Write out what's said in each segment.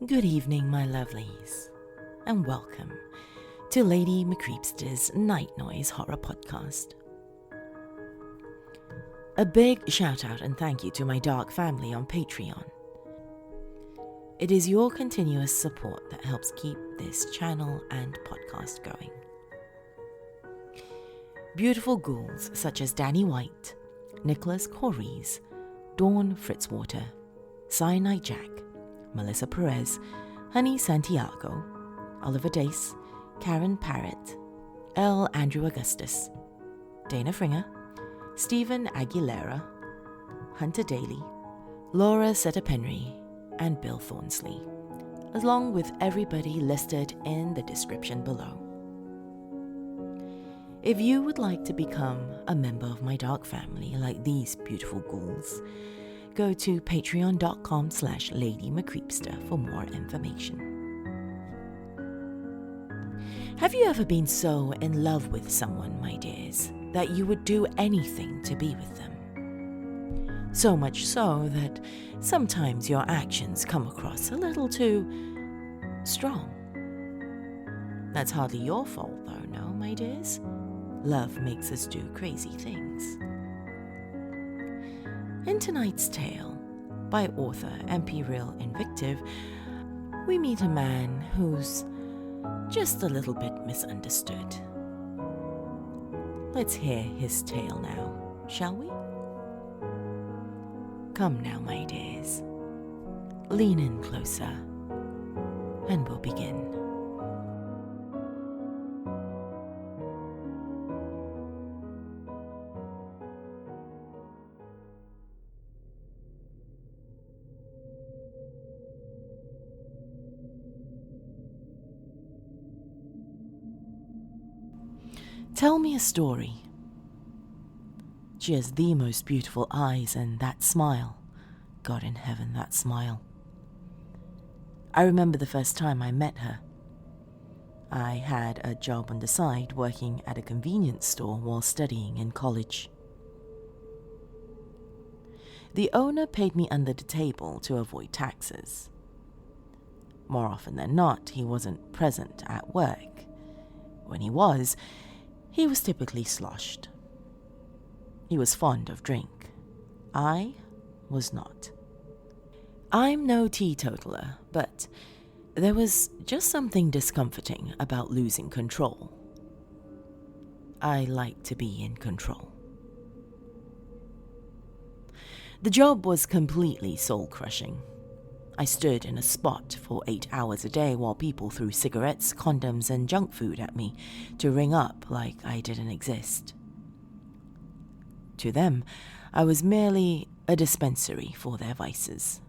Good evening, my lovelies, and welcome to Lady McCreepster's Night Noise Horror Podcast. A big shout out and thank you to my dark family on Patreon. It is your continuous support that helps keep this channel and podcast going. Beautiful ghouls such as Danny White, Nicholas Corries, Dawn Fritzwater, Cyanide Jack, Melissa Perez, Honey Santiago, Oliver Dace, Karen Parrott, L. Andrew Augustus, Dana Fringer, Stephen Aguilera, Hunter Daly, Laura Setepenre, and Bill Thornsley, along with everybody listed in the description below. If you would like to become a member of my dark family like these beautiful ghouls, go to patreon.com/LadyMcCreepster for more information. Have you ever been so in love with someone, my dears, that you would do anything to be with them? So much so that sometimes your actions come across a little too strong. That's hardly your fault though, no, my dears? Love makes us do crazy things. In tonight's tale, by author EmpyrealInvective, we meet a man who's just a little bit misunderstood. Let's hear his tale now, shall we? Come now, my dears. Lean in closer, and we'll begin. Tell me a story. She has the most beautiful eyes and that smile. God in heaven, that smile. I remember the first time I met her. I had a job on the side working at a convenience store while studying in college. The owner paid me under the table to avoid taxes. More often than not, he wasn't present at work. When he was typically sloshed. He was fond of drink. I was not. I'm no teetotaler, but there was just something discomforting about losing control. I like to be in control. The job was completely soul-crushing. I stood in a spot for 8 hours a day while people threw cigarettes, condoms, and junk food at me to ring up like I didn't exist. To them, I was merely a dispensary for their vices.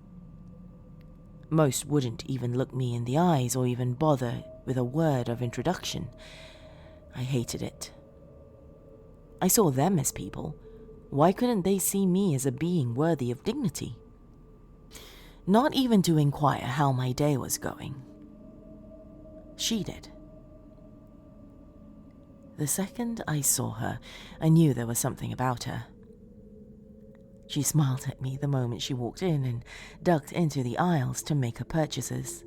Most wouldn't even look me in the eyes or even bother with a word of introduction. I hated it. I saw them as people. Why couldn't they see me as a being worthy of dignity? Not even to inquire how my day was going. She did. The second I saw her, I knew there was something about her. She smiled at me the moment she walked in and ducked into the aisles to make her purchases.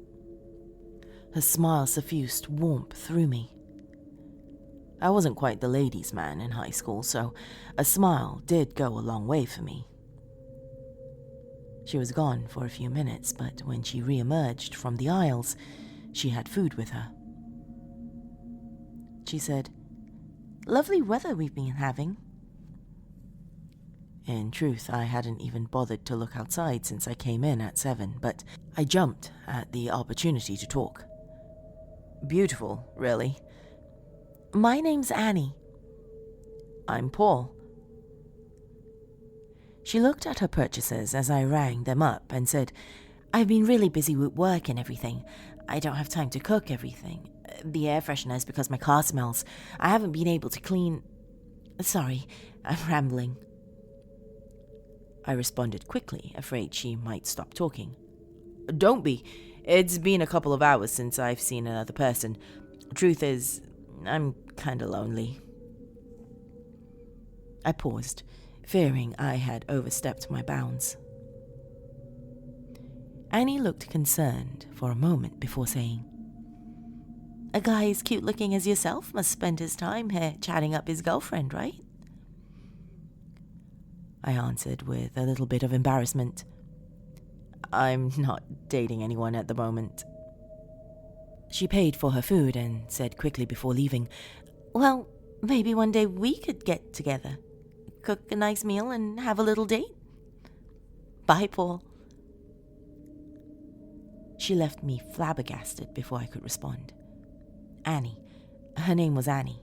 Her smile suffused warmth through me. I wasn't quite the ladies' man in high school, so a smile did go a long way for me. She was gone for a few minutes, but when she re-emerged from the aisles, she had food with her. She said, "Lovely weather we've been having." In truth, I hadn't even bothered to look outside since I came in at 7, but I jumped at the opportunity to talk. "Beautiful, really." "My name's Annie." "I'm Paul." She looked at her purchases as I rang them up and said, "I've been really busy with work and everything. I don't have time to cook everything. The air freshener is because my car smells. I haven't been able to clean... Sorry, I'm rambling." I responded quickly, afraid she might stop talking. "Don't be. It's been a couple of hours since I've seen another person. Truth is, I'm kinda lonely." I paused, fearing I had overstepped my bounds. Annie looked concerned for a moment before saying, "A guy as cute looking as yourself must spend his time here chatting up his girlfriend, right?" I answered with a little bit of embarrassment. "I'm not dating anyone at the moment." She paid for her food and said quickly before leaving, "Well, maybe one day we could get together, cook a nice meal and have a little date. Bye, Paul." She left me flabbergasted before I could respond. Annie. Her name was Annie.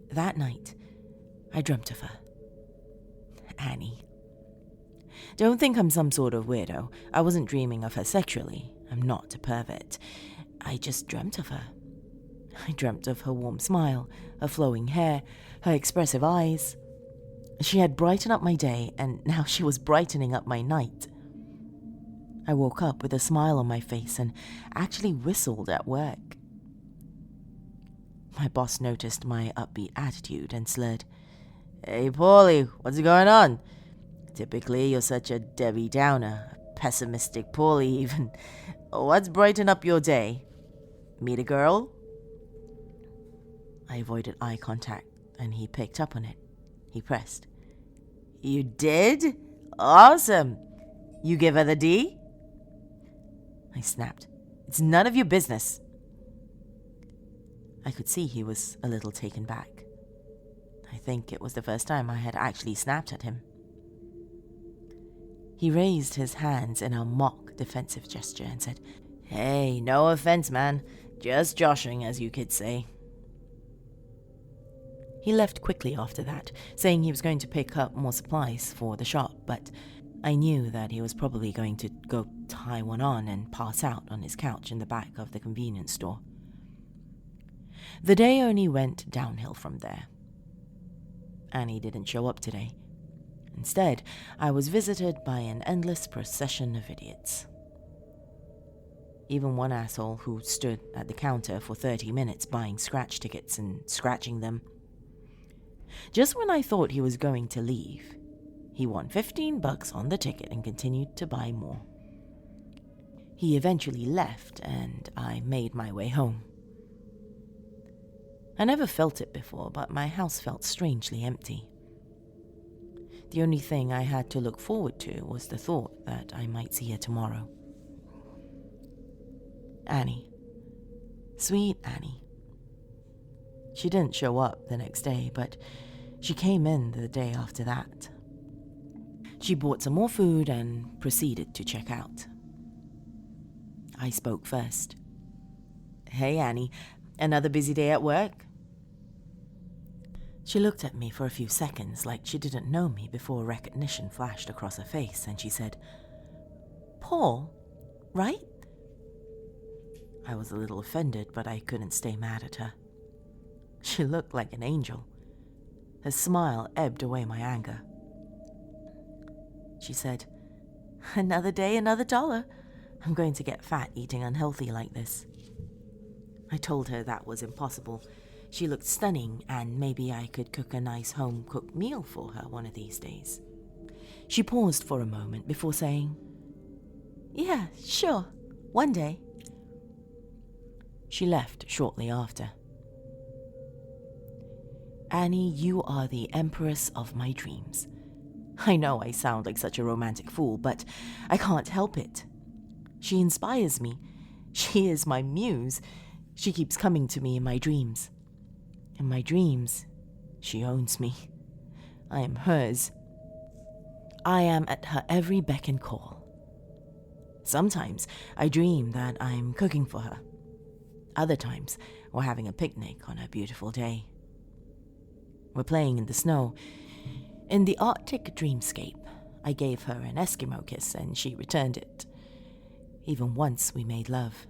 That night, I dreamt of her. Annie. Don't think I'm some sort of weirdo. I wasn't dreaming of her sexually. I'm not a pervert. I just dreamt of her. I dreamt of her warm smile, her flowing hair, her expressive eyes. She had brightened up my day, and now she was brightening up my night. I woke up with a smile on my face and actually whistled at work. My boss noticed my upbeat attitude and slurred, "Hey, Paulie, what's going on? Typically, you're such a Debbie Downer, a pessimistic Paulie even. What's brighten up your day? Meet a girl?" I avoided eye contact, and he picked up on it. He pressed. "You did? Awesome. You give her the D?" I snapped. "It's none of your business." I could see he was a little taken back. I think it was the first time I had actually snapped at him. He raised his hands in a mock defensive gesture and said, "Hey, no offense, man. Just joshing, as you kids say." He left quickly after that, saying he was going to pick up more supplies for the shop, but I knew that he was probably going to go tie one on and pass out on his couch in the back of the convenience store. The day only went downhill from there. Annie didn't show up today. Instead, I was visited by an endless procession of idiots. Even one asshole who stood at the counter for 30 minutes buying scratch tickets and scratching them. Just when I thought he was going to leave, he won $15 on the ticket and continued to buy more. He eventually left, and I made my way home. I never felt it before, but my house felt strangely empty. The only thing I had to look forward to was the thought that I might see her tomorrow. Annie. Sweet Annie. She didn't show up the next day, but she came in the day after that. She bought some more food and proceeded to check out. I spoke first. "Hey, Annie, another busy day at work?" She looked at me for a few seconds like she didn't know me before recognition flashed across her face, and she said, "Paul, right?" I was a little offended, but I couldn't stay mad at her. She looked like an angel. Her smile ebbed away my anger. She said, "Another day, another dollar. I'm going to get fat eating unhealthy like this." I told her that was impossible. She looked stunning, and maybe I could cook a nice home-cooked meal for her one of these days. She paused for a moment before saying, "Yeah, sure, one day." She left shortly after. Annie, you are the empress of my dreams. I know I sound like such a romantic fool, but I can't help it. She inspires me. She is my muse. She keeps coming to me in my dreams. In my dreams, she owns me. I am hers. I am at her every beck and call. Sometimes I dream that I'm cooking for her. Other times, we're having a picnic on a beautiful day. We're playing in the snow. In the Arctic dreamscape, I gave her an Eskimo kiss and she returned it. Even once we made love.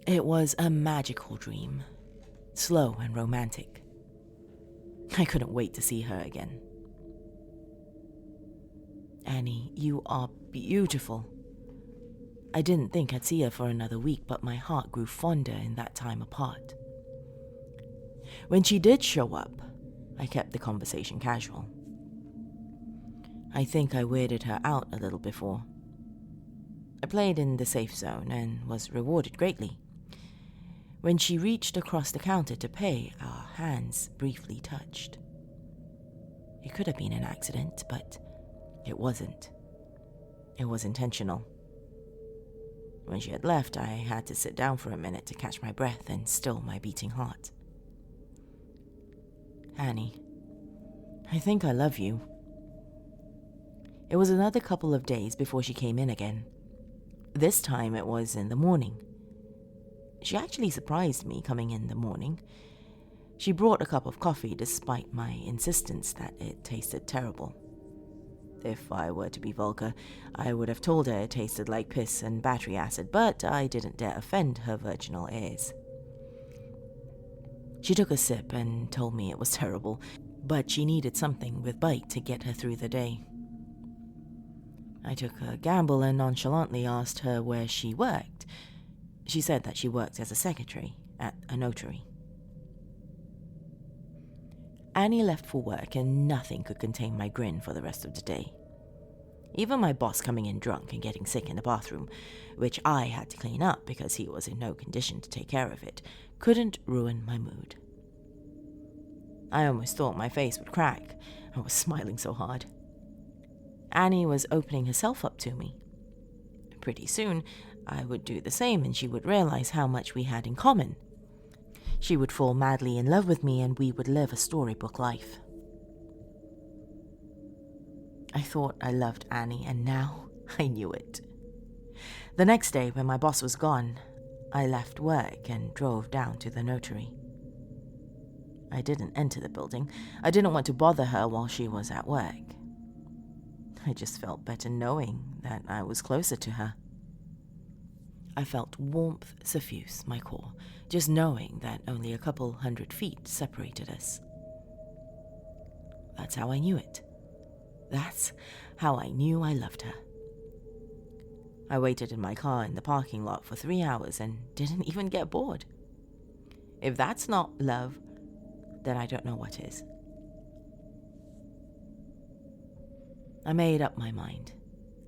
It was a magical dream, slow and romantic. I couldn't wait to see her again. Annie, you are beautiful. I didn't think I'd see her for another week, but my heart grew fonder in that time apart. When she did show up, I kept the conversation casual. I think I weirded her out a little before. I played in the safe zone and was rewarded greatly. When she reached across the counter to pay, our hands briefly touched. It could have been an accident, but it wasn't. It was intentional. When she had left, I had to sit down for a minute to catch my breath and still my beating heart. Annie, I think I love you. It was another couple of days before she came in again. This time it was in the morning. She actually surprised me coming in the morning. She brought a cup of coffee despite my insistence that it tasted terrible. If I were to be vulgar, I would have told her it tasted like piss and battery acid, but I didn't dare offend her virginal ears. She took a sip and told me it was terrible, but she needed something with bite to get her through the day. I took a gamble and nonchalantly asked her where she worked. She said that she worked as a secretary at a notary. Annie left for work and nothing could contain my grin for the rest of the day. Even my boss coming in drunk and getting sick in the bathroom, which I had to clean up because he was in no condition to take care of it, couldn't ruin my mood. I almost thought my face would crack. I was smiling so hard. Annie was opening herself up to me. Pretty soon, I would do the same and she would realize how much we had in common. She would fall madly in love with me and we would live a storybook life. I thought I loved Annie and now I knew it. The next day, when my boss was gone, I left work and drove down to the notary. I didn't enter the building. I didn't want to bother her while she was at work. I just felt better knowing that I was closer to her. I felt warmth suffuse my core, just knowing that only a couple 100 feet separated us. That's how I knew it. That's how I knew I loved her. I waited in my car in the parking lot for 3 hours and didn't even get bored. If that's not love, then I don't know what is. I made up my mind.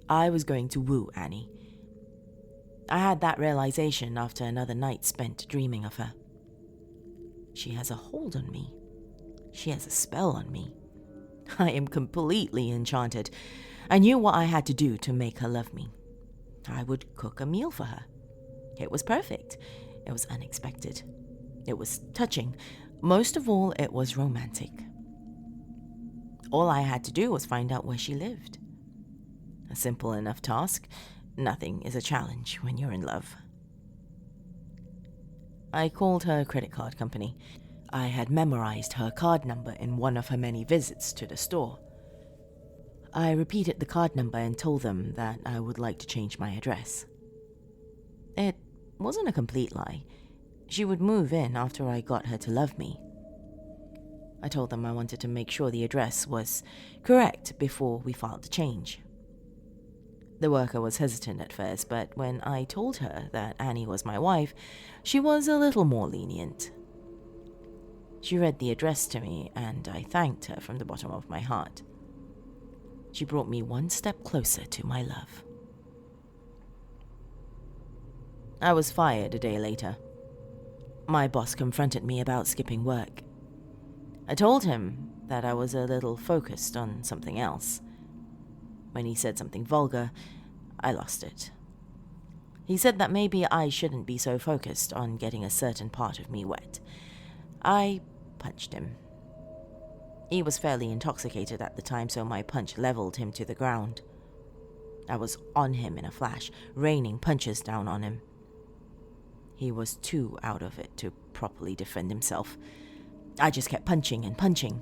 I was going to woo Annie. I had that realization after another night spent dreaming of her. She has a hold on me. She has a spell on me. I am completely enchanted. I knew what I had to do to make her love me. I would cook a meal for her. It was perfect. It was unexpected. It was touching. Most of all, it was romantic. All I had to do was find out where she lived. A simple enough task. Nothing is a challenge when you're in love. I called her credit card company. I had memorized her card number in one of her many visits to the store. I repeated the card number and told them that I would like to change my address. It wasn't a complete lie. She would move in after I got her to love me. I told them I wanted to make sure the address was correct before we filed the change. The worker was hesitant at first, but when I told her that Annie was my wife, she was a little more lenient. She read the address to me, and I thanked her from the bottom of my heart. She brought me one step closer to my love. I was fired a day later. My boss confronted me about skipping work. I told him that I was a little focused on something else. When he said something vulgar, I lost it. He said that maybe I shouldn't be so focused on getting a certain part of me wet. I punched him. He was fairly intoxicated at the time, so my punch leveled him to the ground. I was on him in a flash, raining punches down on him. He was too out of it to properly defend himself. I just kept punching and punching.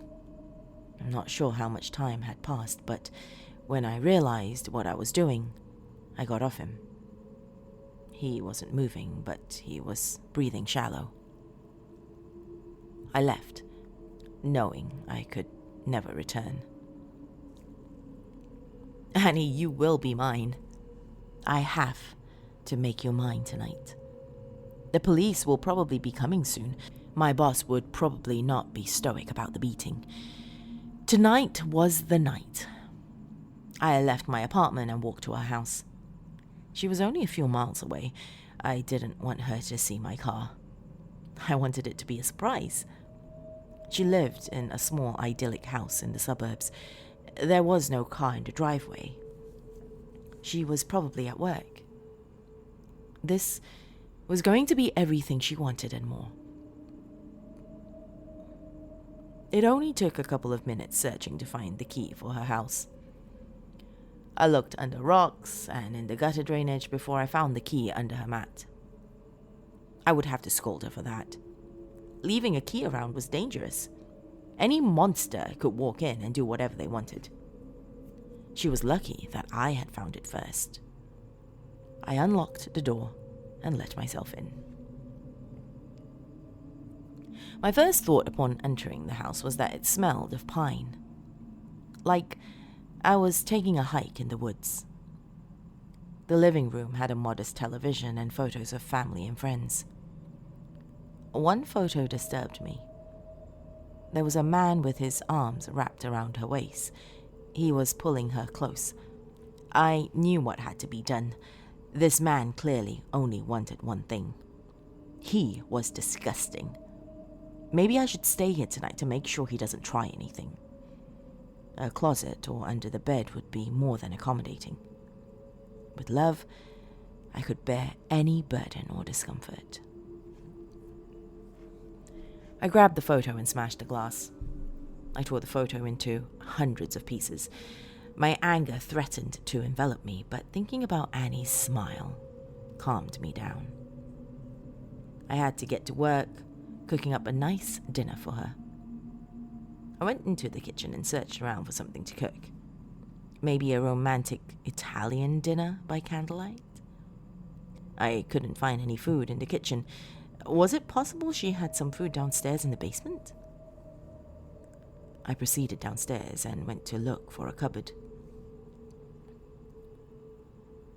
I'm not sure how much time had passed, but when I realized what I was doing, I got off him. He wasn't moving, but he was breathing shallow. I left, knowing I could never return. Annie, you will be mine. I have to make you mine tonight. The police will probably be coming soon. My boss would probably not be stoic about the beating. Tonight was the night. I left my apartment and walked to her house. She was only a few miles away. I didn't want her to see my car. I wanted it to be a surprise. She lived in a small, idyllic house in the suburbs. There was no car in the driveway. She was probably at work. This was going to be everything she wanted and more. It only took a couple of minutes searching to find the key for her house. I looked under rocks and in the gutter drainage before I found the key under her mat. I would have to scold her for that. Leaving a key around was dangerous. Any monster could walk in and do whatever they wanted. She was lucky that I had found it first. I unlocked the door and let myself in. My first thought upon entering the house was that it smelled of pine. Like I was taking a hike in the woods. The living room had a modest television and photos of family and friends. One photo disturbed me. There was a man with his arms wrapped around her waist. He was pulling her close. I knew what had to be done. This man clearly only wanted one thing. He was disgusting. Maybe I should stay here tonight to make sure he doesn't try anything. A closet or under the bed would be more than accommodating. With love, I could bear any burden or discomfort. I grabbed the photo and smashed the glass. I tore the photo into hundreds of pieces. My anger threatened to envelop me, but thinking about Annie's smile calmed me down. I had to get to work, cooking up a nice dinner for her. I went into the kitchen and searched around for something to cook. Maybe a romantic Italian dinner by candlelight? I couldn't find any food in the kitchen. Was it possible she had some food downstairs in the basement? I proceeded downstairs and went to look for a cupboard.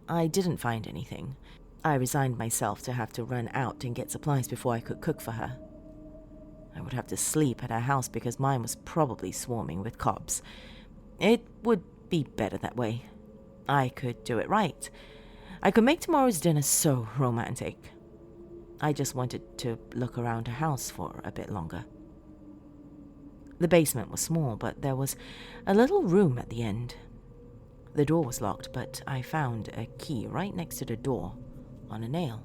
I didn't find anything. I resigned myself to have to run out and get supplies before I could cook for her. I would have to sleep at her house because mine was probably swarming with cops. It would be better that way. I could do it right. I could make tomorrow's dinner so romantic. I just wanted to look around her house for a bit longer. The basement was small, but there was a little room at the end. The door was locked, but I found a key right next to the door on a nail.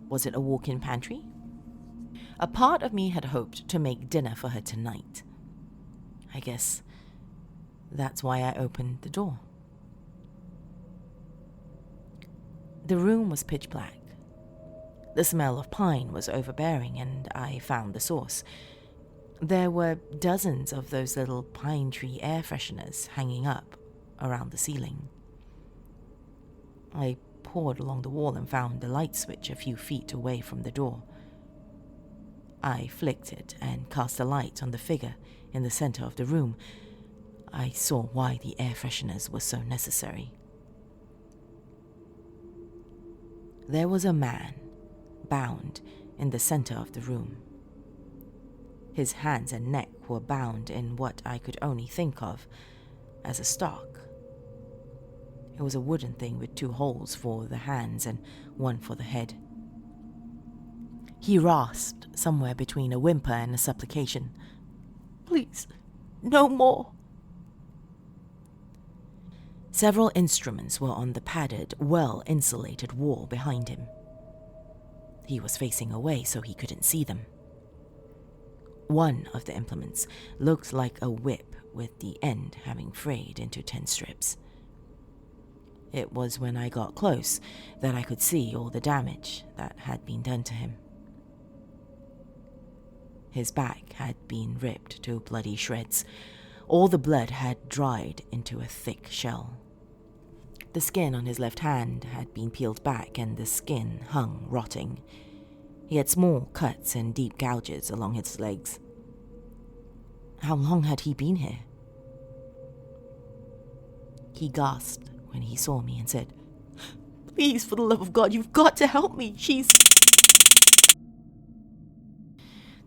Was it a walk-in pantry? A part of me had hoped to make dinner for her tonight. I guess that's why I opened the door. The room was pitch black. The smell of pine was overbearing, and I found the source. There were dozens of those little pine tree air fresheners hanging up around the ceiling. I poured along the wall and found the light switch a few feet away from the door. I flicked it and cast a light on the figure in the center of the room. I saw why the air fresheners were so necessary. There was a man, bound in the center of the room. His hands and neck were bound in what I could only think of as a stock. It was a wooden thing with 2 holes for the hands and 1 for the head. He rasped somewhere between a whimper and a supplication. "Please, no more." Several instruments were on the padded, well-insulated wall behind him. He was facing away so he couldn't see them. One of the implements looked like a whip with the end having frayed into 10 strips. It was when I got close that I could see all the damage that had been done to him. His back had been ripped to bloody shreds. All the blood had dried into a thick shell. The skin on his left hand had been peeled back and the skin hung rotting. He had small cuts and deep gouges along his legs. How long had he been here? He gasped when he saw me and said, "Please, for the love of God, you've got to help me. She's..."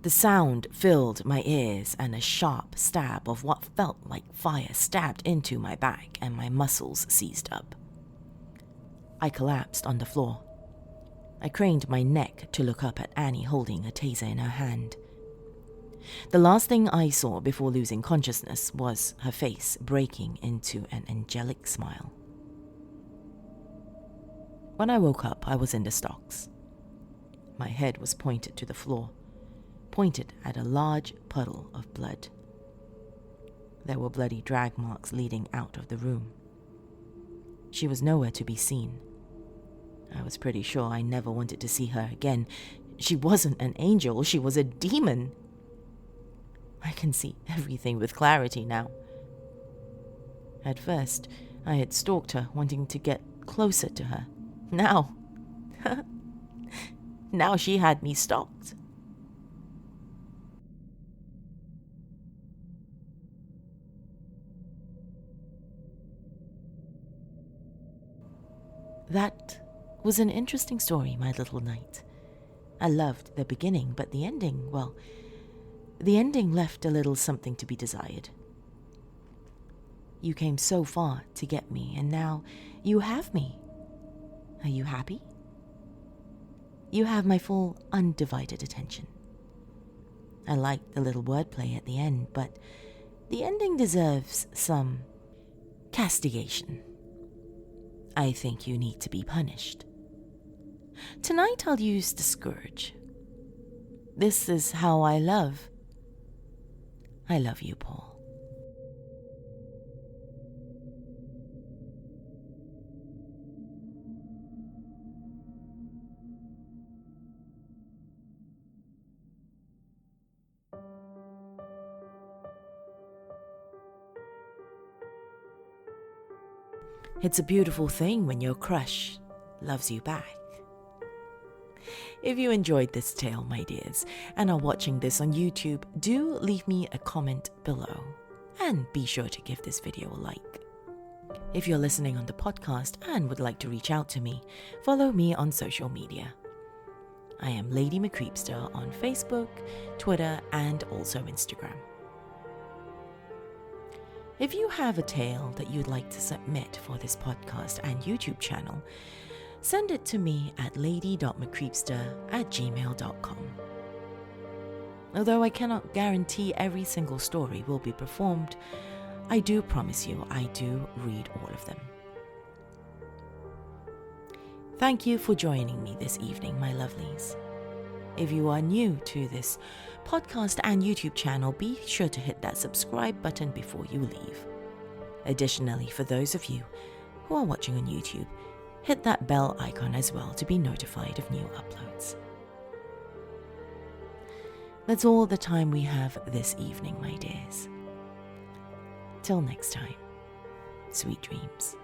The sound filled my ears, and a sharp stab of what felt like fire stabbed into my back, and my muscles seized up. I collapsed on the floor. I craned my neck to look up at Annie holding a taser in her hand. The last thing I saw before losing consciousness was her face breaking into an angelic smile. When I woke up, I was in the stocks. My head was pointed to the floor, pointed at a large puddle of blood. There were bloody drag marks leading out of the room. She was nowhere to be seen. I was pretty sure I never wanted to see her again. She wasn't an angel, she was a demon. I can see everything with clarity now. At first, I had stalked her, wanting to get closer to her. Now she had me stalked. That was an interesting story, my little knight. I loved the beginning, but the ending, well, the ending left a little something to be desired. You came so far to get me, and now you have me. Are you happy? You have my full, undivided attention. I liked the little wordplay at the end, but the ending deserves some castigation. I think you need to be punished. Tonight I'll use the scourge. This is how I love. I love you, Paul. It's a beautiful thing when your crush loves you back. If you enjoyed this tale, my dears, and are watching this on YouTube, do leave me a comment below. And be sure to give this video a like. If you're listening on the podcast and would like to reach out to me, follow me on social media. I am Lady McCreepster on Facebook, Twitter, and also Instagram. If you have a tale that you'd like to submit for this podcast and YouTube channel, send it to me at lady.mccreepster@gmail.com. Although I cannot guarantee every single story will be performed, I do promise you I do read all of them. Thank you for joining me this evening, my lovelies. If you are new to this podcast and YouTube channel, be sure to hit that subscribe button before you leave. Additionally, for those of you who are watching on YouTube, hit that bell icon as well to be notified of new uploads. That's all the time we have this evening, my dears. Till next time, sweet dreams.